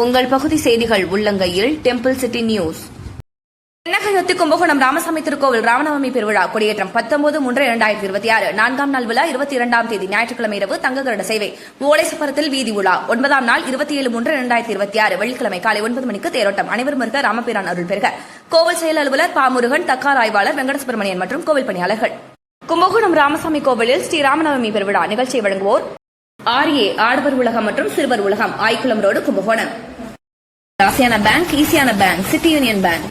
உங்கள் பகுதி செய்திகள் உள்ளங்கையில் டெம்பிள் சிட்டி நியூஸ். தென்னகையொத்தி கும்பகோணம் ராமசாமி திருக்கோவில் ராமநவமி பெருவிழா கொடியேற்றம் 19/3/2026 4ஆம் நாள் விழா 22ஆம் தேதி ஞாயிற்றுக்கிழமை இரவு தங்ககருட சேவை ஓலைசப்பரத்தில் வீதி உலா 9ஆம் நாள் 27/3/2026 வெள்ளிக்கிழமை காலை 9 மணிக்கு தேரோட்டம். அனைவரும் இருக்க ராமபிரான் அருள் பெறுக. கோவில் செயல் அலுவலர் பாமுருகன், தக்கார் ஆய்வாளர் வெங்கட சுப்பிரமணியன் மற்றும் கோவில் பணியாளர்கள். கும்பகோணம் ராமசாமி கோவிலில் ஸ்ரீ ராமநவமி பெருவிழா நிகழ்ச்சியை வழங்குவோர் RA ஆடவர் உலகம் மற்றும் சிறுவர் உலகம், ஆய்க்குளம் ரோடு, கும்பகோணம். ஆசியான பேங்க், ஈசியான bank, City Union Bank.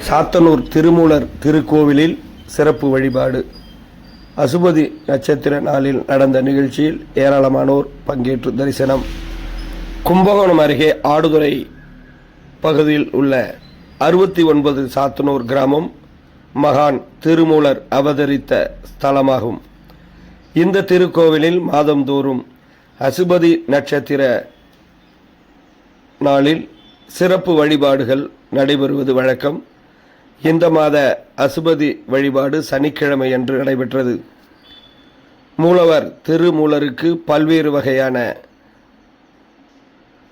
Sathanur Thirumoolar திருக்கோவிலில் சிறப்பு வழிபாடு. அசுபதி நட்சத்திர நாளில் நடந்த நிகழ்ச்சியில் ஏராளமானோர் பங்கேற்று தரிசனம். கும்பகோணம் அருகே ஆடுதுறை பகுதியில் உள்ள 69 சாத்தனூர் கிராமம் மகான் திருமூலர் அவதரித்த ஸ்தலமாகும். இந்த திருக்கோவிலில் மாதந்தோறும் அசுபதி நட்சத்திர நாளில் சிறப்பு வழிபாடுகள் நடைபெறுவது வழக்கம். இந்த மாத அசுபதி வழிபாடு சனிக்கிழமையன்று நடைபெற்றது. மூலவர் திருமூலருக்கு பல்வேறு வகையான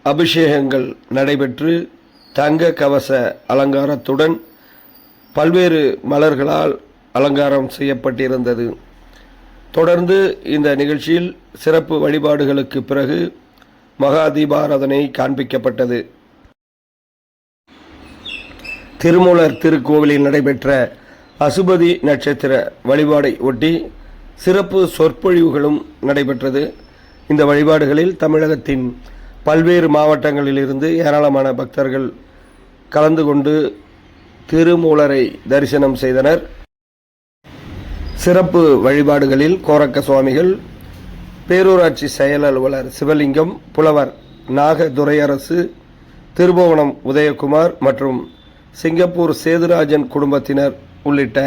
அபிஷேகங்கள் நடைபெற்று தங்க கவச அலங்காரத்துடன் பல்வேறு மலர்களால் அலங்காரம் செய்யப்பட்டிருந்தது. தொடர்ந்து இந்த நிகழ்ச்சியில் சிறப்பு வழிபாடுகளுக்கு பிறகு மகா தீபாராதனை காண்பிக்கப்பட்டது. திருமூலர் திருக்கோவிலில் நடைபெற்ற அசுபதி நட்சத்திர வழிபாடை ஒட்டி சிறப்பு சொற்பொழிவுகளும் நடைபெற்றது. இந்த வழிபாடுகளில் தமிழகத்தின் பல்வேறு மாவட்டங்களிலிருந்து ஏராளமான பக்தர்கள் கலந்து கொண்டு திருமூலரை தரிசனம் செய்தனர். சிறப்பு வழிபாடுகளில் கோரக்க சுவாமிகள், பேரூராட்சி செயல் அலுவலர் சிவலிங்கம், புலவர் நாகதுரையரசு, திருபுவனம் உதயகுமார் மற்றும் சிங்கப்பூர் சேதுராஜன் குடும்பத்தினர் உள்ளிட்ட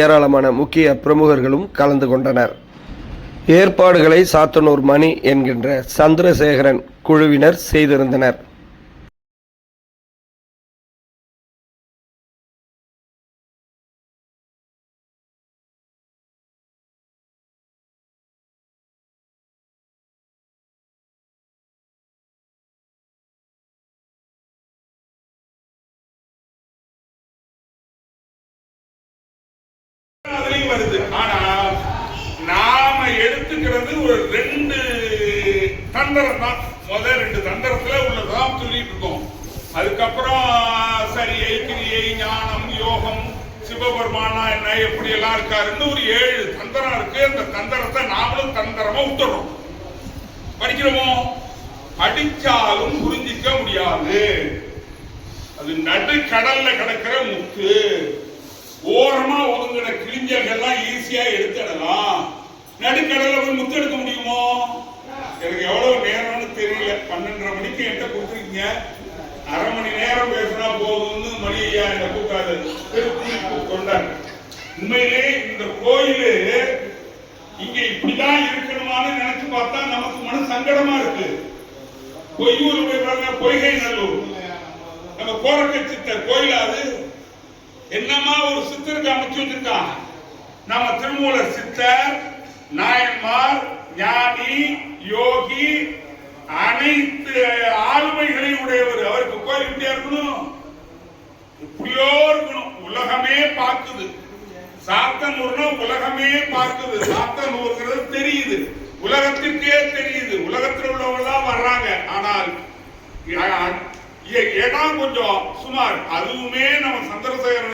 ஏராளமான முக்கிய பிரமுகர்களும் கலந்து கொண்டனர். ஏற்பாடுகளை சாத்தனூர் மணி என்கின்ற சந்திரசேகரன் குழுவினர் செய்திருந்தனர். வருது. ஆனா நாம எடுத்துக்கிறது ஒரு 2 தந்திரம் தான். முதல் 2 தந்திரத்துல உள்ளதான் சொல்லிட்டு இருக்கோம். அதுக்கப்புறம் சரியை, கிரியை, ஞானம், யோகம், சிவபெருமானா என்ன, எப்படி எல்லாம் இருக்காருன்னு ஒரு 7 தந்திரம் இருக்கு. அந்த தந்திரத்தை நாமளும் தந்திரமா விட்டுறோம். படிக்கிறோமோ, படிச்சாலும் புரிஞ்சிக்க முடியாது. அது நடு கடல்ல கிடக்கிற முத்து. ஓரமா ஒதுங்கின கிழிஞ்சல்கள்லாம் ஈஸியா எடுத்துடலாம். நடுக்கடல போய் முத்து எடுக்க முடியுமோ? எனக்கு எவ்வளவு நேரம்னு தெரியல. 12:30 மணிக்கு என்கிட்ட கொடுத்துருக்கீங்க. அரை மணி நேரம் பேசினா போதும்னு மணி ஐயா என்ன கூப்பிட்டாரு. கொண்டாரு. உண்மையிலே இந்த கோயிலு இங்க இப்படிதான் இருக்கணுமான்னு நினைச்சு பார்த்தா நமக்கு மன சங்கடமா இருக்கு. பொய்யூர் போய் பாருங்க, பொய்கை நல்லூர், நம்ம கோரக்க சித்தர் கோயில். அது என்னமா ஒரு சித்தருக்கு அமைச்சு வச்சிருக்காங்க. நம்ம திருமூலர் சித்தர், நாயன்மார், ஞானி, யோகி, அனைத்து ஆளுமைகளையும் உடையவர். அவருக்கு கோயில் இப்படியா இருக்கணும், இப்படியோ இருக்கணும். உலகமே பார்க்குது. சாத்தனூர்னா உலகமே பார்க்குது. சாத்தனூர்ங்கிறது தெரியுது, உலகத்திற்கே தெரியுது. உலகத்தில் உள்ளவங்க தான் வர்றாங்க. ஆனால் இடம் கொஞ்சம் சுமார். அதுவுமே நம்ம சந்திரசேகரன்